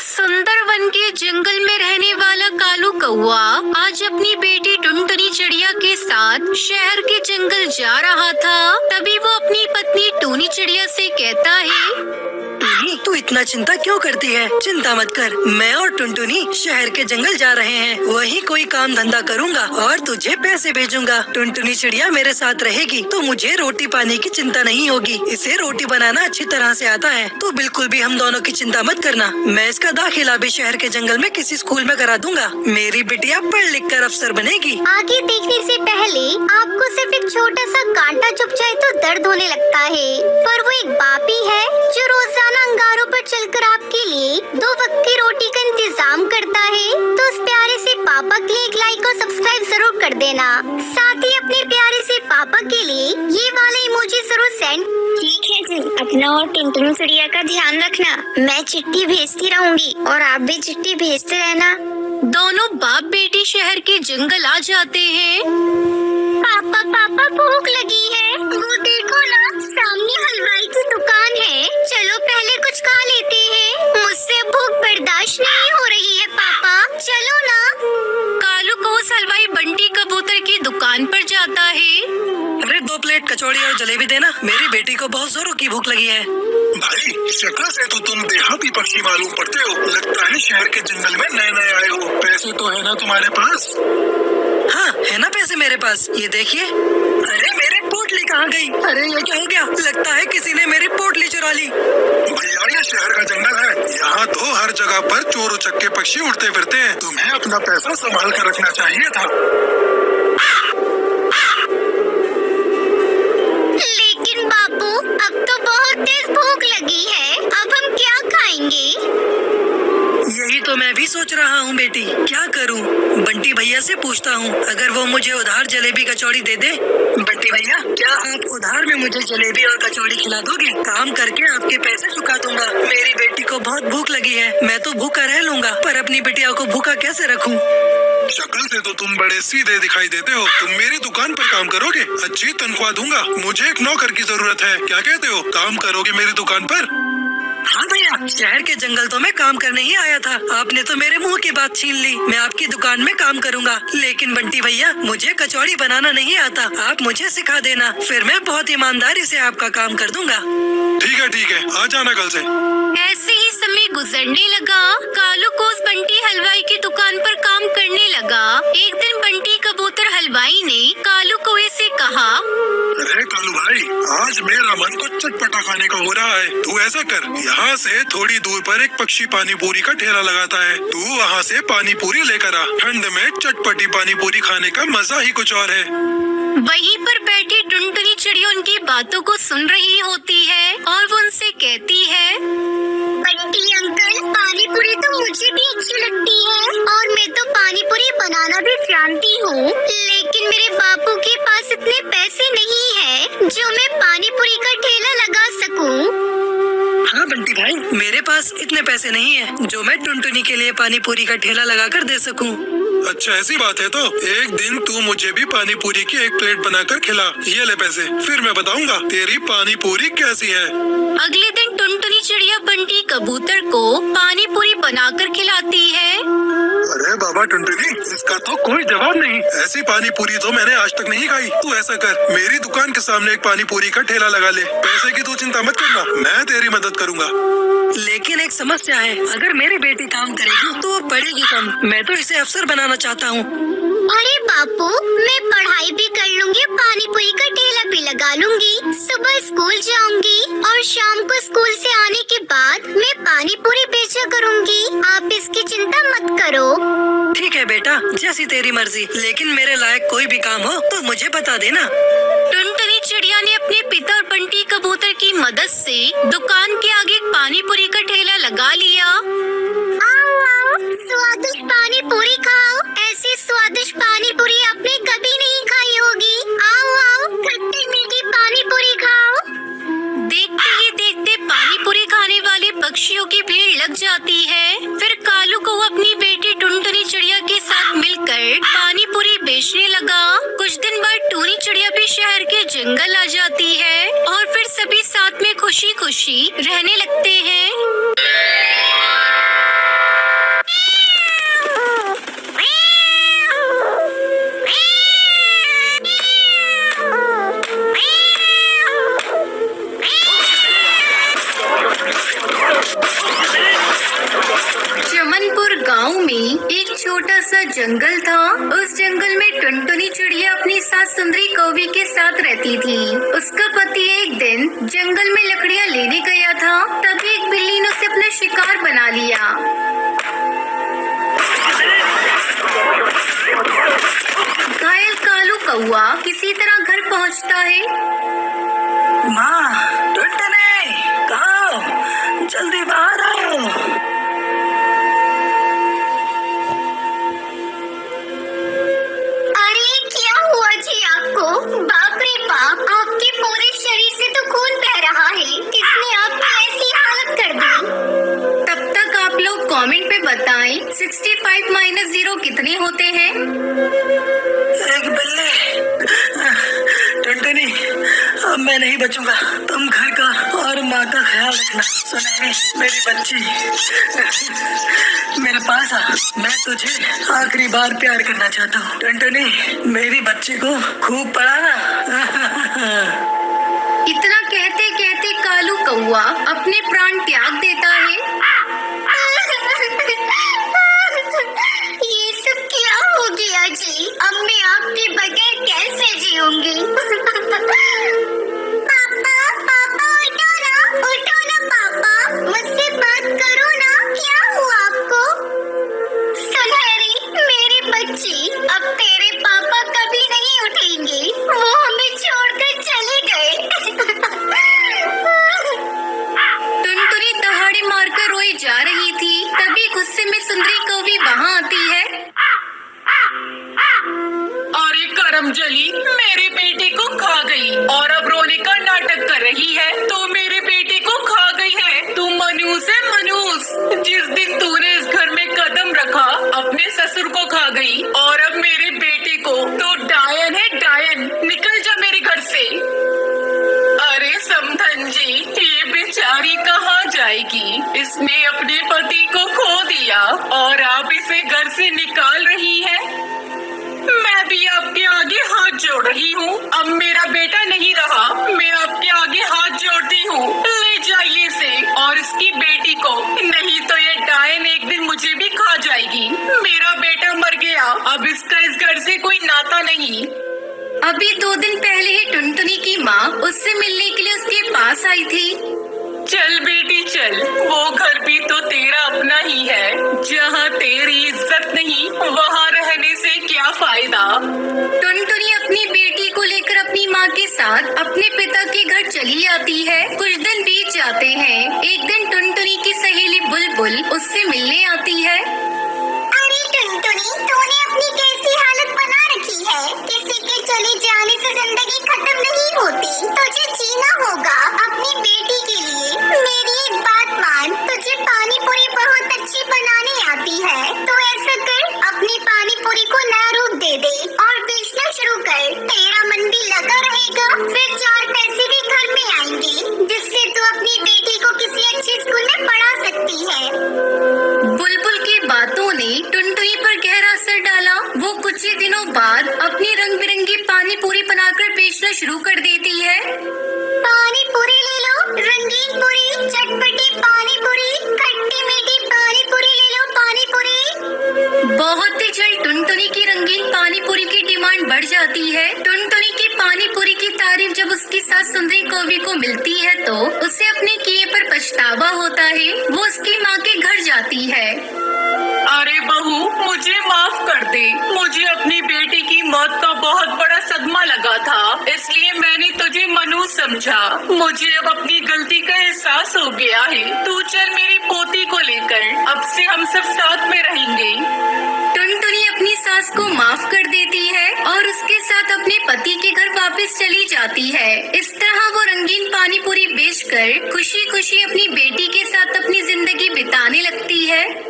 सुंदरवन के जंगल में रहने वाला कालू कौआ आज अपनी बेटी टुनटुनी चिड़िया के साथ शहर के जंगल जा रहा था। तभी वो अपनी पत्नी टूनी चिड़िया से कहता है, टुनी, तू इतना चिंता क्यों करती है? चिंता मत कर, मैं और टुनटुनी शहर के जंगल जा रहे हैं। वहीं कोई काम धंधा करूँगा और तुझे पैसे भेजूंगा। टुनटुनी चिड़िया मेरे साथ रहेगी तो मुझे रोटी पानी की चिंता नहीं होगी। इसे रोटी बनाना अच्छी तरह से आता है, तो बिल्कुल भी हम दोनों की चिंता मत करना। मैं इसका दाखिला भी शहर के जंगल में किसी स्कूल में करा दूंगा। मेरी बिटिया पढ़ लिख कर अफसर बनेगी। आगे देखने से पहले आपको सिर्फ एक छोटा सा कांटा चुभ जाए तो दर्द होने लगता है, पर वो एक बाप ही है जो रोजाना अंगारों पर चलकर आपके लिए 2 वक्त की रोटी का इंतजाम करता है। तो उस प्यारे से पापा के लिए एक लाइक और सब्सक्राइब जरूर कर देना। साथ ही अपने प्यारे से पापा के लिए ये वाला इमोजी जरूर सेंड। ठीक है जी, अपना और टुनटुनी चिड़िया का ध्यान रखना। मैं चिट्ठी भेजती रहूंगी और आप भी चिट्ठी भेजते रहना। दोनों बाप बेटी शहर के जंगल आ जाते हैं। पापा पापा भूख लगी है, वो देखो ना, सामने हलवाई की दुकान है। चलो पहले कुछ खा लेते हैं, मुझसे भूख बर्दाश्त नहीं हो रही है। पापा चलो ना। कालू को उस हलवाई बंटी कबूतर की दुकान पर जाता है। अरे 2 प्लेट कचौड़ी और जलेबी देना, मेरी बेटी को बहुत जोरों की भूख लगी है। भाई, शक्ल से तो तुम देहाती पक्षी मालूम पड़ते हो। लगता है शहर के जंगल में नए नए आए हो। पैसे तो है ना तुम्हारे पास? हाँ है ना पैसे मेरे पास, ये देखिए। अरे मेरी पोटली कहाँ गई? अरे ये क्या हो गया? लगता है किसी ने मेरी पोटली चुरा ली। भैया, ये शहर का जंगल है, यहाँ तो हर जगह पर चोर उचक्के पक्षी उड़ते फिरते हैं। तुम्हें अपना पैसा संभाल कर रखना चाहिए था। लेकिन बापू, अब तो बहुत तेज भूख लगी है, अब हम क्या खाएंगे? यही तो मैं भी सोच रहा हूँ बेटी, क्या करूँ? बंटी भैया से पूछता हूँ, अगर वो मुझे उधार जलेबी कचौड़ी दे दे। बंटी भैया, क्या आप उधार में मुझे जलेबी और कचौड़ी खिला दोगे? काम करके आपके पैसे चुका दूंगा। मेरी बेटी को बहुत भूख लगी है, मैं तो भूखा रह लूंगा, पर अपनी बिटिया को भूखा कैसे रखूँ? शक्ल से तो तुम बड़े सीधे दिखाई देते हो। तुम मेरी दुकान पर काम करोगे, अच्छी तनख्वाह दूंगा। मुझे एक नौकर की जरूरत है, क्या कहते हो? काम करोगे मेरी दुकान पर? हाँ भैया, शहर के जंगल तो मैं काम करने ही आया था। आपने तो मेरे मुंह की बात छीन ली। मैं आपकी दुकान में काम करूँगा, लेकिन बंटी भैया, मुझे कचौड़ी बनाना नहीं आता। आप मुझे सिखा देना, फिर मैं बहुत ईमानदारी से आपका काम कर दूंगा। ठीक है, आ जाना कल से। ऐसे ही समय गुजरने लगा। कालू को उस बंटी हलवाई की दुकान पर काम करने लगा। एक दिन बंटी कबूतर हलवाई ने कालू कौए से कहा, अरे कालू भाई, आज मेरा मन को चटपटा खाने का हो रहा है। तू ऐसा कर, यहाँ से थोड़ी दूर पर एक पक्षी पानी पूरी का ठेला लगाता है, तू वहाँ से पानी पूरी लेकर आ। ठंड में चटपटी पानी पूरी खाने का मजा ही कुछ और है। वहीं पर बैठी टुनटुनी चिड़िया उनकी बातों को सुन रही होती है और वो उनसे कहती है, बंटी अंकल, पानी पूरी तो मुझे भी अच्छी लगती है और मैं तो पानी पूरी बनाना भी जानती हूँ, लेकिन मेरे बापू के पास इतने पैसे नहीं है जो मैं पानी पूरी का ठेला लगा सकूँ। हाँ बंटी भाई, मेरे पास इतने पैसे नहीं है जो मैं टुनटुनी के लिए पानी पूरी का ठेला लगा कर दे सकूँ। अच्छा ऐसी बात है, तो एक दिन तू मुझे भी पानी पूरी की 1 प्लेट बनाकर खिला। ये ले पैसे, फिर मैं बताऊंगा तेरी पानी पूरी कैसी है। अगले दिन टुनटुनी चिड़िया बंटी कबूतर को पानी पूरी बनाकर खिलाती है। अरे बाबा टुनटुनी, इसका तो कोई जवाब नहीं। ऐसी पानी पूरी तो मैंने आज तक नहीं खाई। तू ऐसा कर, मेरी दुकान के सामने एक पानी पूरी का ठेला लगा ले। पैसे की तू चिंता मत करना, मैं तेरी मदद करूँगा। लेकिन एक समस्या है, अगर मेरी बेटी काम करेगी तो वो पढ़ेगी कम। मैं तो इसे अफसर बनाना चाहता हूँ। अरे बापू, मैं पढ़ाई भी कर लूंगी, पानी पूरी का ठेला भी लगा लूंगी। सुबह स्कूल जाऊंगी और शाम को स्कूल से आने के बाद मैं पानी पूरी बेचा करूंगी। आप इसकी चिंता मत करो। ठीक है बेटा, जैसी तेरी मर्जी, लेकिन मेरे लायक कोई भी काम हो तो मुझे बता देना। टुनटुनी चिड़िया ने अपने पिता और बंटी कबूतर की मदद से दुकान के आगे एक पानी पूरी का ठेला लगा लिया। आओ आओ, स्वादिष्ट पानी पूरी खाओ। ऐसी स्वादिष्ट पानी पूरी आपने कभी नहीं खाई होगी। आओ आओ, खट्टी मीठी पानी पूरी खाओ। देखते ही देखते पानी पूरी खाने वाले पक्षियों की भीड़ लग जाती है। फिर कालू को अपनी बेटी टुनटुनी चिड़िया के साथ मिलकर पानी पूरी बेचने लगा। कुछ दिन बाद टूनी चिड़िया भी शहर के जंगल आ जाती है और फिर सभी साथ में खुशी खुशी रहने लगते हैं। गांव में एक छोटा सा जंगल था। उस जंगल में टुनटुनी चिड़िया अपनी सास सुंदरी कौवी के साथ रहती थी। उसका पति एक दिन जंगल में लकड़ियाँ लेने गया था, तभी एक बिल्ली ने उसे अपना शिकार बना लिया। घायल कालू कौआ किसी तरह घर पहुंचता है। माँ, टुनटुनी, कहाँ हो? जल्दी बाहर आओ। अरे क्या हुआ जी आपको? बाप रे बाप, आपके पूरे शरीर से तो खून बह रहा है। किसने आपकी ऐसी हालत कर दी? तब तक आप लोग कमेंट पे बताएं 65 - 0 कितने होते हैं। एक बिल्ली। टुनटुनी, अब मैं नहीं बचूंगा। तुम घर का और माँ का ख्याल रखना। सुनहरी, मेरी बच्ची, मेरे पास आ। मैं तुझे आखिरी बार प्यार करना चाहता हूँ। टुनटुनी, मेरी बच्ची को खूब पढ़ाना। इतना कहते कहते कालू कौआ अपने प्राण त्याग देता है। ये सब क्या हो गया जी? अब मैं आपके बगैर कैसे जीऊंगी? पापा, पापा, उठो ना पापा, मुझसे बात करो ना। क्या हुआ आपको? सुनहरी, मेरी बच्ची, अब तेरे पापा कभी नहीं उठेंगे। वो हमें छोड़कर चले गए। टुनटुनी दहाड़े मारकर रोई जा रही थी, तभी गुस्से में सुंदरी कौवी वहाँ आती है। अरे करमजली, मेरे बेटे को खा गई और अब रोने का नाटक कर रही है। तो मेरे बेटे को खा गई है। तू मनूस है, मनूस। जिस दिन तूने इस घर में कदम रखा, अपने ससुर को खा गई और अब मेरे बेटे को। तो डायन है, डायन। निकल जा मेरे घर से। अरे समधन जी, ये बेचारी कहाँ जाएगी? इसने अपने पति को खो दिया और आप इसे घर से निकाल रही है। मैं भी आपके आगे हाथ जोड़ रही हूँ। अब मेरा बेटा नहीं रहा, मैं आपके आगे हाथ जोड़ती हूँ। ले जाइए इसे और इसकी बेटी को, नहीं तो ये डायन एक दिन मुझे भी खा जाएगी। मेरा बेटा मर गया, अब इसका इस घर से कोई नाता नहीं। अभी 2 दिन पहले ही टुनटुनी की माँ उससे मिलने के लिए उसके पास आई थी। चल बेटी चल, वो घर भी तो तेरा अपना ही है। जहाँ तेरी इज्जत नहीं, वहाँ रहने से क्या फायदा। टुनटुनी अपनी बेटी को लेकर अपनी माँ के साथ अपने पिता के घर चली आती है। कुछ दिन बीत जाते हैं। एक दिन टुनटुनी की सहेली बुलबुल उससे मिलने आती है। अरे टुनटुनी, तूने अपनी कैसी हालत बना रखी है? किसी के चले जाने से जिंदगी खत्म नहीं होती। तुझे जीना होगा अपनी बेटी के लिए। मेरी एक बात मान, तुझे पानी पूरी बहुत अच्छी बनाने आती है। तो ऐसा कर, अपनी पानी पूरी को नया रूप दे दे और बेचना शुरू कर। तेरा मन भी लगा रहेगा, फिर 4 पैसे भी घर में आएंगे, जिससे तू अपनी बेटी को किसी अच्छे स्कूल में पढ़ा सकती है। बुलबुल की बातों ने टुनटुनी पर गहरा असर डाला। वो कुछ ही दिनों बाद अपनी रंग बिरंगी पानी पूरी बनाकर बेचना शुरू कर देती है। पानी पूरी ले लो, रंगीन पूरी, चटपटी पानी पूरी, खट्टी मीठी पानी पूरी ले लो, पानी पूरी। बहुत ही जल्द टुनटुनी की रंगीन पानी पूरी की डिमांड बढ़ जाती है। टुनटुनी की पानी पूरी की तारीफ जब उसकी सास सुंदरी कौवी को मिलती है तो उसे अपने किए पर पछतावा होता है। वो उसकी माँ के घर जाती है। अरे बहू, मुझे माफ कर दे। मुझे अपनी बेटी की मौत का बहुत बड़ा सदमा लगा था, इसलिए मैंने तुझे मनूस समझा। मुझे अब अपनी गलती का एहसास हो गया है। तू चल मेरी पोती को लेकर, अब से हम सब साथ में रहेंगे। टुनटुनी अपनी सास को माफ कर देती है और उसके साथ अपने पति के घर वापस चली जाती है। इस तरह वो रंगीन पानी पूरी बेचकर खुशी खुशी अपनी बेटी के साथ अपनी जिंदगी बिताने लगती है।